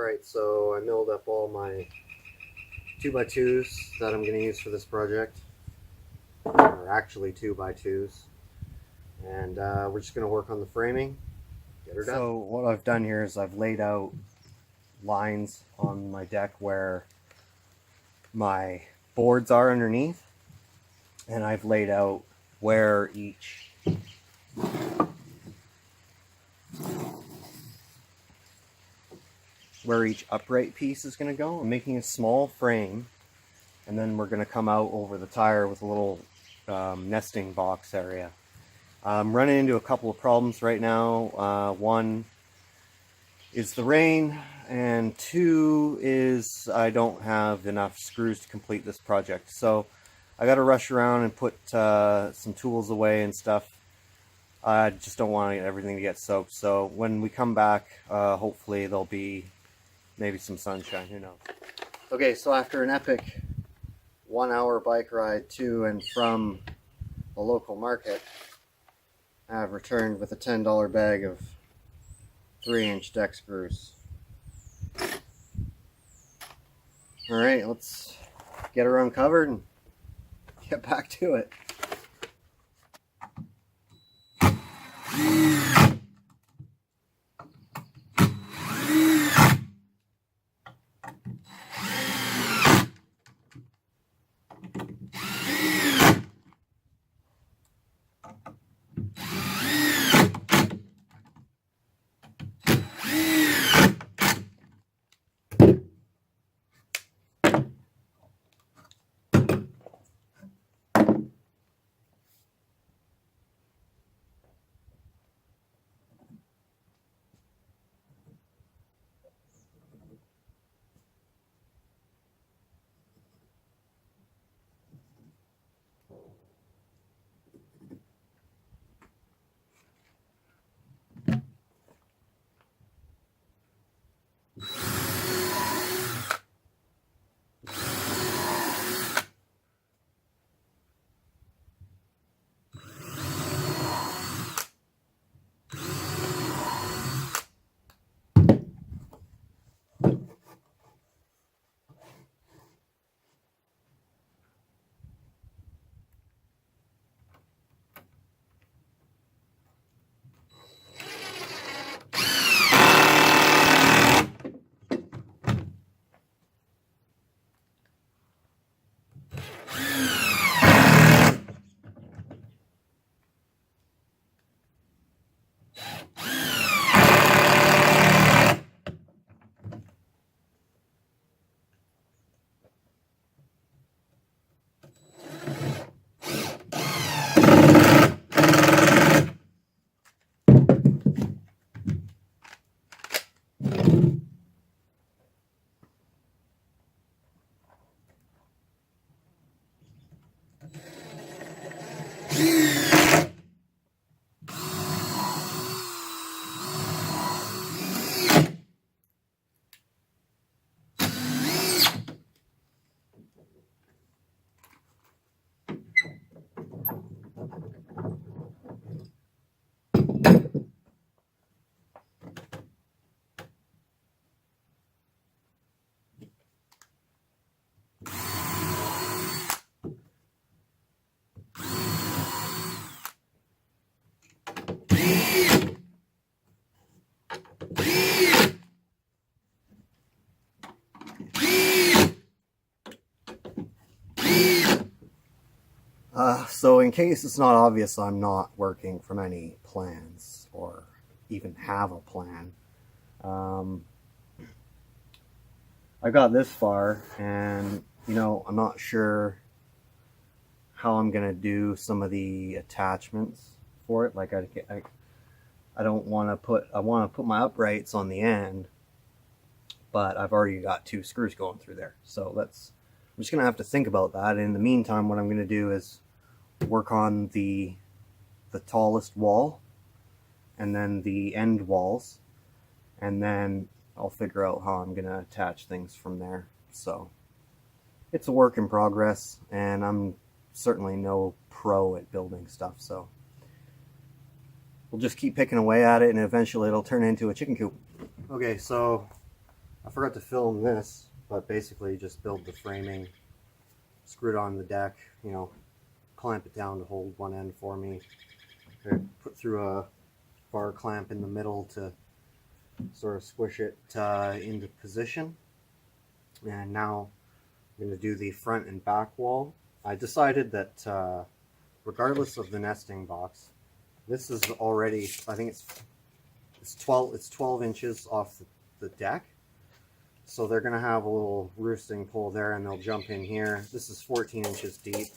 Alright, so I milled up all my 2x2s that I'm going to use for this project. Or actually 2x2s. And we're just going to work on the framing. Get her done. So what I've done here is I've laid out lines on my deck where my boards are underneath. And I've laid out where each upright piece is going to go. I'm making a small frame, and then we're going to come out over the tire with a little nesting box area. I'm running into a couple of problems right now. One is the rain, and two is I don't have enough screws to complete this project. So I got to rush around and put some tools away and stuff. I just don't want everything to get soaked. So when we come back, hopefully there'll be maybe some sunshine, who knows. Okay, so after an epic 1-hour bike ride to and from the local market, I've returned with a $10 bag of 3-inch deck screws. Alright, let's get her uncovered and get back to it. So in case it's not obvious, I'm not working from any plans or even have a plan. I got this far, and I'm not sure how I'm gonna do some of the attachments for it. Like I don't want to put, I want to put my uprights on the end, but I've already got 2 screws going through there. So I'm just gonna have to think about that. In the meantime, what I'm gonna do is work on the tallest wall and then the end walls, and then I'll figure out how I'm gonna attach things from there. So it's a work in progress, and I'm certainly no pro at building stuff, so we'll just keep picking away at it, and eventually it'll turn into a chicken coop. Okay, so I forgot to film this, but basically just build the framing, screw it on the deck, you know, clamp it down to hold one end for me. Put through a bar clamp in the middle to sort of squish it into position. And now I'm going to do the front and back wall. I decided that regardless of the nesting box, this is already, I think it's 12 inches off the deck. So they're going to have a little roosting pole there and they'll jump in here. This is 14 inches deep.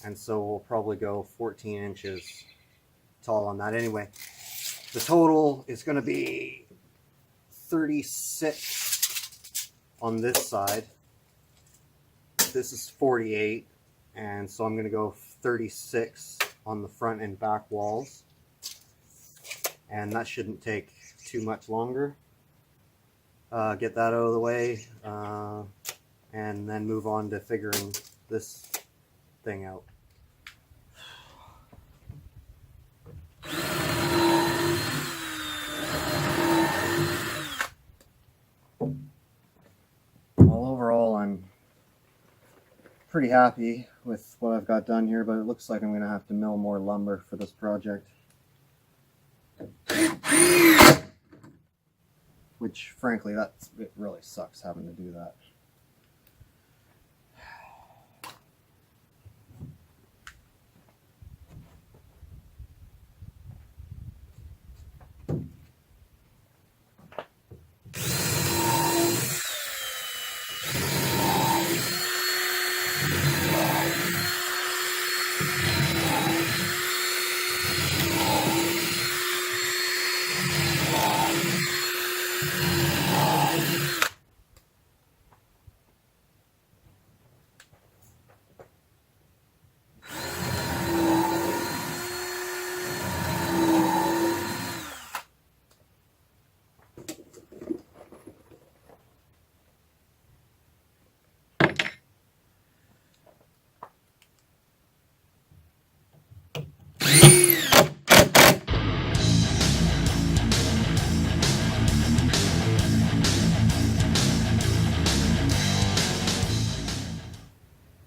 And so we'll probably go 14 inches tall on that anyway. The total is going to be 36 on this side. This is 48. And so I'm going to go 36 on the front and back walls. And that shouldn't take too much longer. Get that out of the way, and then move on to figuring this thing out. Well, overall, I'm pretty happy with what I've got done here, but it looks like I'm going to have to mill more lumber for this project. Which, frankly, it really sucks having to do that.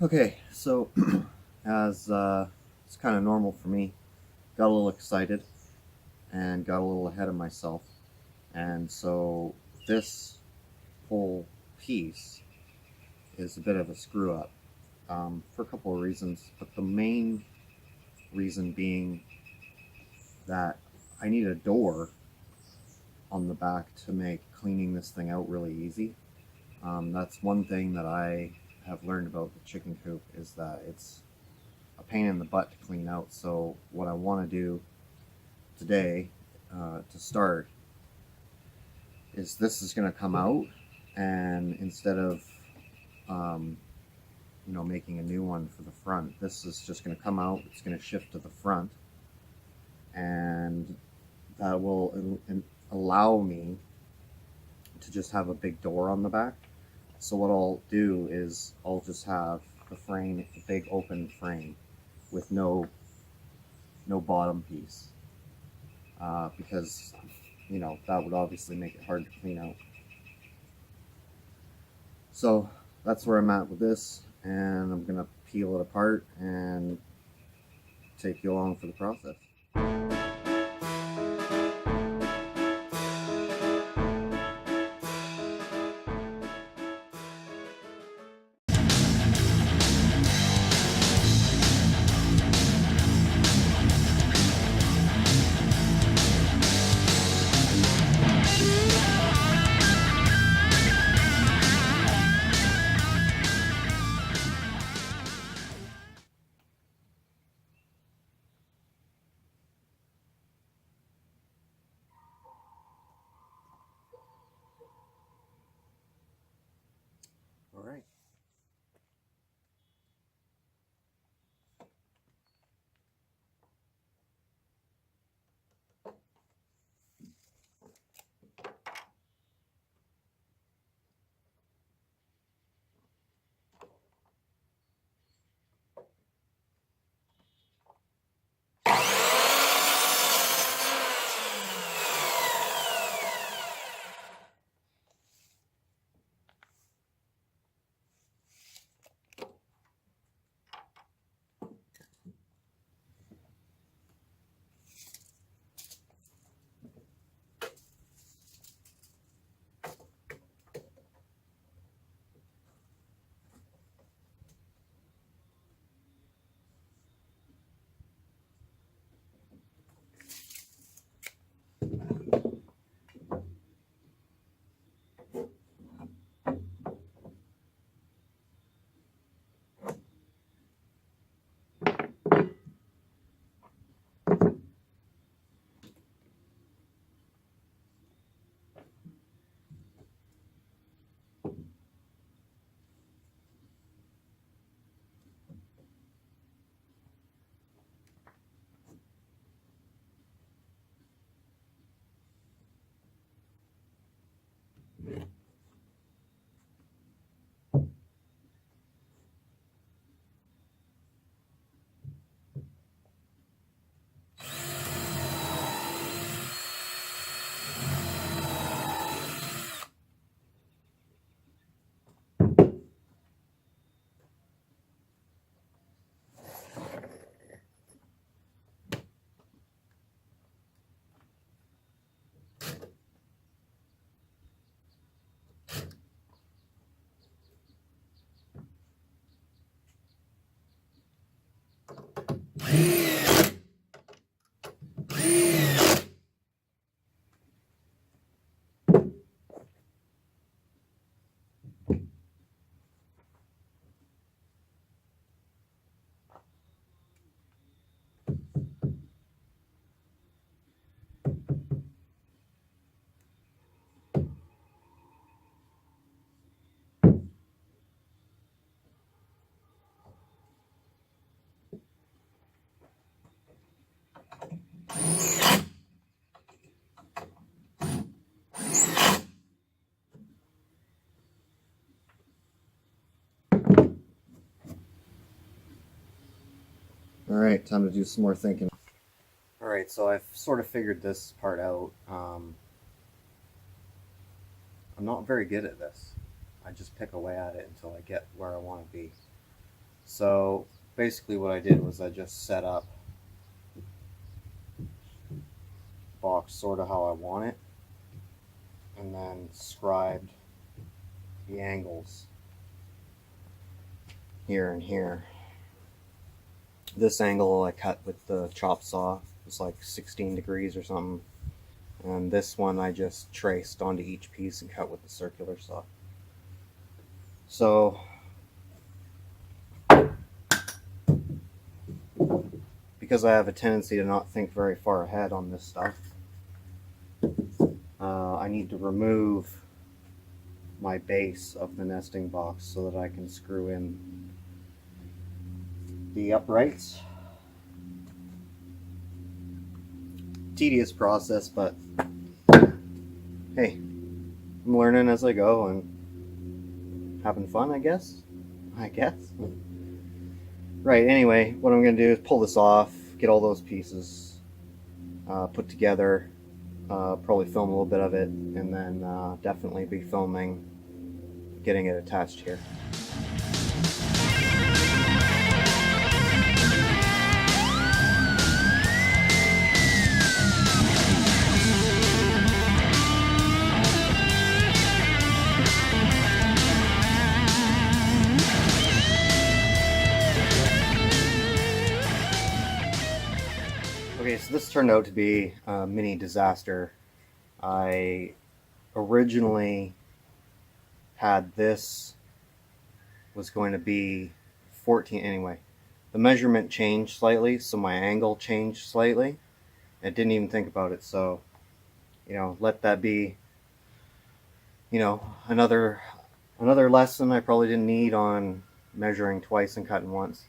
Okay, so as it's kind of normal for me, got a little excited and got a little ahead of myself, and so this whole piece is a bit of a screw up for a couple of reasons, but the main reason being that I need a door on the back to make cleaning this thing out really easy. That's one thing that I have learned about the chicken coop, is that it's a pain in the butt to clean out. So what I want to do today to start is this is going to come out, and instead of you know, making a new one for the front, this is just going to come out, it's going to shift to the front, and that will allow me to just have a big door on the back. So what I'll do is I'll just have the frame, a big open frame with no bottom piece, because, you know, that would obviously make it hard to clean out. So that's where I'm at with this, and I'm gonna peel it apart and take you along for the process. Alright, time to do some more thinking. Alright, so I've sort of figured this part out. I'm not very good at this. I just pick away at it until I get where I want to be. So basically what I did was I just set up the box sort of how I want it, and then scribed the angles here and here. This angle I cut with the chop saw. It's like 16 degrees or something. And this one I just traced onto each piece and cut with the circular saw. So because I have a tendency to not think very far ahead on this stuff, I need to remove my base of the nesting box so that I can screw in the uprights. Tedious process, but hey, I'm learning as I go and having fun, I guess. Right, anyway, what I'm going to do is pull this off, get all those pieces put together, probably film a little bit of it, and then definitely be filming getting it attached here. Okay, so this turned out to be a mini disaster. I originally had this was going to be 14 anyway. The measurement changed slightly, so my angle changed slightly. I didn't even think about it, so let that be another lesson I probably didn't need on measuring twice and cutting once.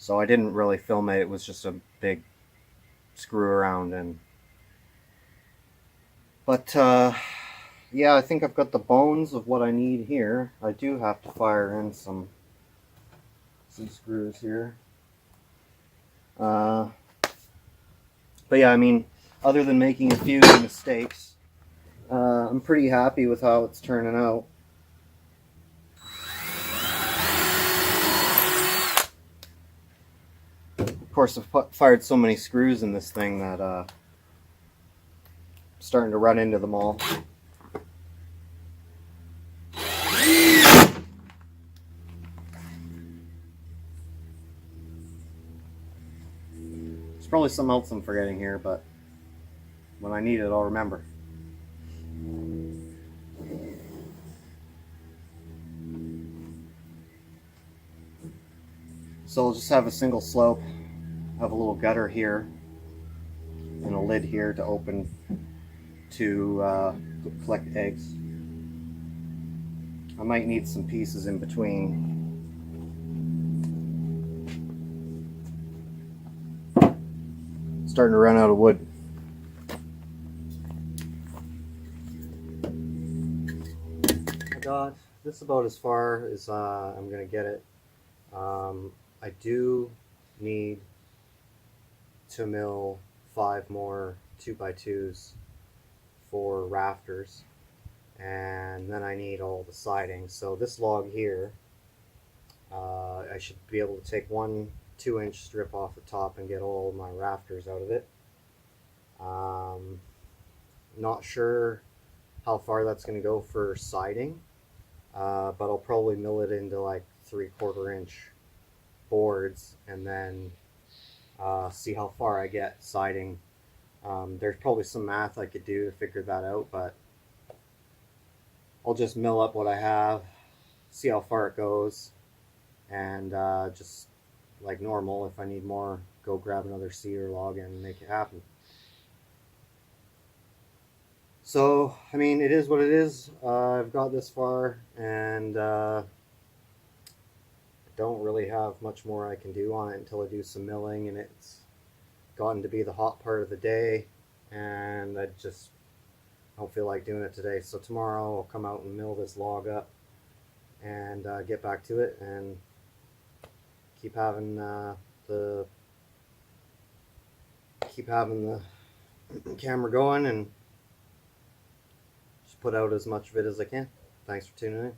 So I didn't really film it. It was just a big screw around, but yeah, I think I've got the bones of what I need here. I do have to fire in some screws here. But yeah, I mean, other than making a few mistakes, I'm pretty happy with how it's turning out. Of course, I've fired so many screws in this thing that I'm starting to run into them all. There's probably something else I'm forgetting here, but When I need it, I'll remember. So we'll just have a single slope, have a little gutter here, and a lid here to open to collect eggs. I might need some pieces in between. Starting to run out of wood. I got this about as far as I'm gonna get it. I do need to mill 5 more 2x2s for rafters, and then I need all the siding. So this log here, I should be able to take one 2-inch strip off the top and get all my rafters out of it. Not sure how far that's going to go for siding, but I'll probably mill it into like 3/4 inch boards and then see how far I get siding. There's probably some math I could do to figure that out, but I'll just mill up what I have, see how far it goes, and just like normal, if I need more, go grab another cedar log and make it happen. So, I mean, it is what it is. I've got this far, and don't really have much more I can do on it until I do some milling, and it's gotten to be the hot part of the day, and I just don't feel like doing it today. So tomorrow I'll come out and mill this log up and get back to it and keep having the camera going and just put out as much of it as I can. Thanks for tuning in.